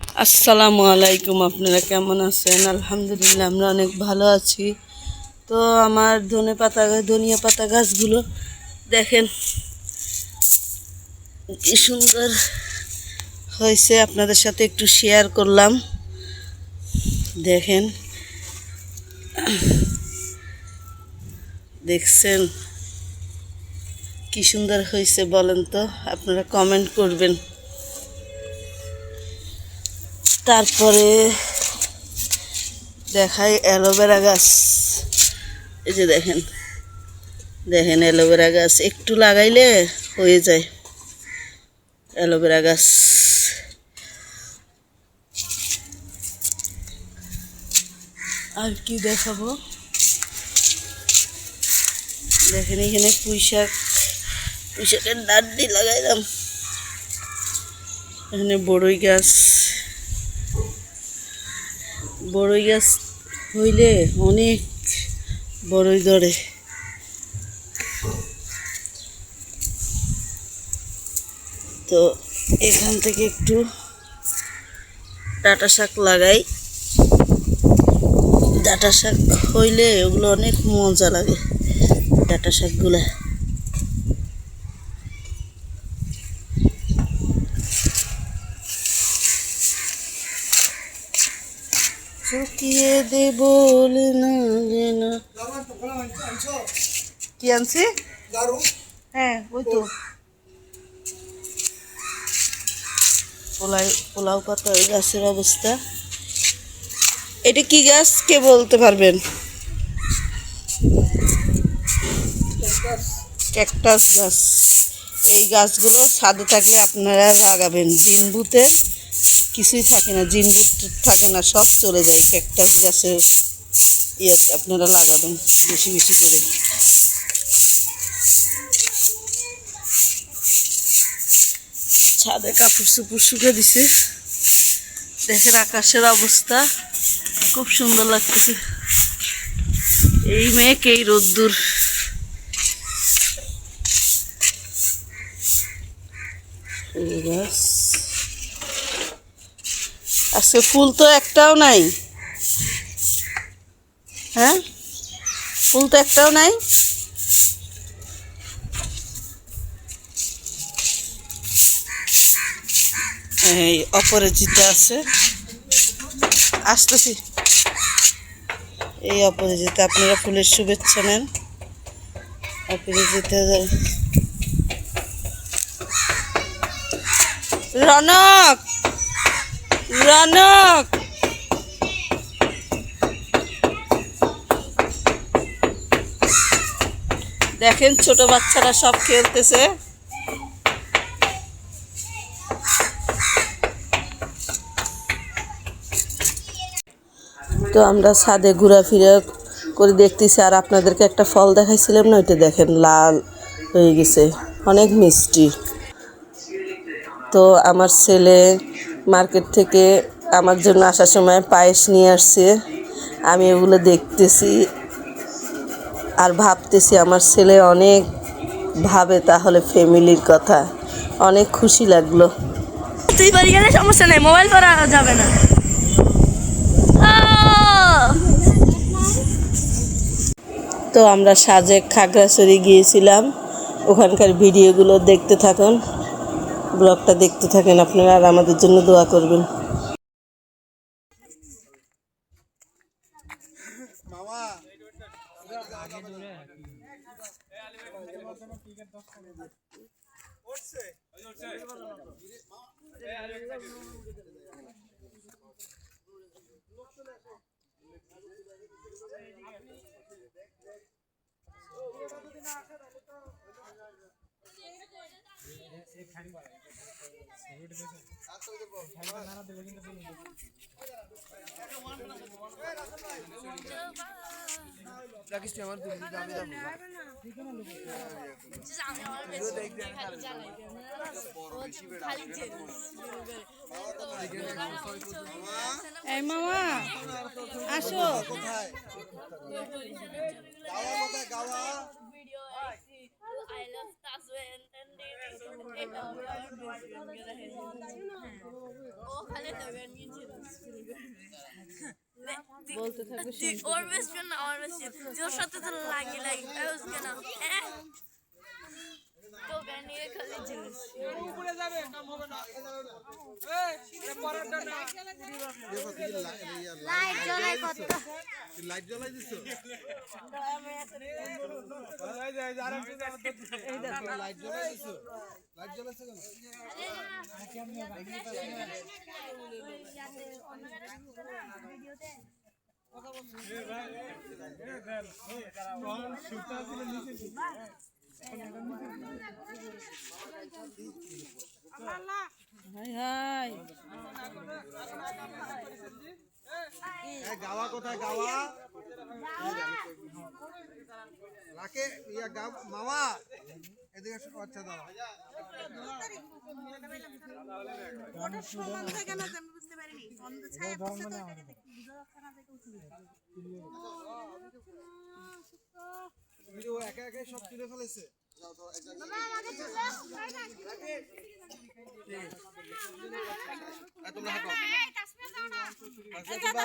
আসসালামু আলাইকুম, আপনারা কেমন আছেন? আলহামদুলিল্লাহ আমরা অনেক ভালো আছি। তো আমার ধনিয়া পাতা গাছগুলো দেখেন কি সুন্দর হয়েছে, আপনাদের সাথে একটু শেয়ার করলাম। দেখেন, দেখছেন কি সুন্দর হয়েছে বলেন তো, আপনারা কমেন্ট করবেন। তারপরে দেখাই অ্যালোভেরা গাছ। এই যে দেখেন দেখেন অ্যালোভেরা গাছ একটু লাগাইলে হয়ে যায় অ্যালোভেরা গাছ। আর কি দেখাবো, দেখেন এখানে পুঁইশাকের ডাঁটি লাগাইলাম। এখানে বড়ই গাছ হইলে অনেক বড়ই ধরে। তো এখান থেকে একটু ডাঁটা শাক লাগাই। ডাঁটা শাক হইলে ওগুলো অনেক মজা লাগে, ডাঁটা শাকগুলা। শুকিয়ে দে বলে না না। কি আনছি? হ্যাঁ ওই তো পোলাও পাতা ওই গাছের অবস্থা। এটা কি গাছ কে বলতে পারবেন? ক্যাকটাস গাছ। এই গাছগুলো ছাদে থাকলে আপনারা লাগাবেন। জিনভূতের কিছুই থাকে না, জিনভূত থাকে না, সব চলে যায় ক্যাকটাস গাছের ইয়েতে। আপনারা লাগাবেন বেশি বেশি করে। ছাদে কাপড় চোপড় শুকে দিছে। দেখেন আকাশের অবস্থা খুব সুন্দর লাগতেছে। এই মেঘ এই রোদ্দুর। আজকে ফুল তো একটাও নাই। হ্যাঁ, ফুল তো একটাও নাই। এই অপরাজিতা আছে, আসতেছি। এই অপরাজিতা, আপনারা ফুলের শুভেচ্ছা নেন। অপরাজিতা রনক রনক দেখেন ছোট বাচ্চারা সব খেলতেছে। তো আমরা ছাদে ঘোরাফেরা করে দেখতেছি। আর আপনাদেরকে একটা ফল দেখাইছিলাম না, ওইটা দেখেন লাল হয়ে গেছে, অনেক মিষ্টি। তো আমার ছেলে মার্কেট থেকে আমার জন্য আসার সময় পায়েস নিয়ে আসছে। আমি এগুলো দেখতেছি আর ভাবতেছি আমার ছেলে অনেক ভাবে তাহলে ফ্যামিলির কথা। অনেক খুশি লাগলো। তুই বাড়ি গেলে সমস্যা নেই, মোবাইল করা যাবে না। তো আমরা সাজেক খাগড়াছড়ি গিয়েছিলাম, ওখানকার ভিডিওগুলো দেখতে থাকুন, ব্লগটা দেখতে থাকেন আপনারা, আর আমাদের জন্য দোয়া করবেন। এই মামা আসো। বলতে থাকবে শুনতে ওর বেস্ট ফ্রেন্ড না আমার বেস্ট ফ্রেন্ড ওর সাথে তো লাগে কেন তো গানিয়ে খালি জিনিস উপরে যাবে কাম হবে না এই পরেরটা না লাইট জ্বলাই কত লাইট জ্বলাই দিছো এই দেখো লাইট জ্বলাই দিছো লাইট জ্বলাইছো কেন হাই হাই গাওয়া কোথায় গাওয়া লাকে ইয়া গা মামা এদিকে আচ্ছা দাও ভিডিও একা একা সব তুলে ফেলেছে তোমরা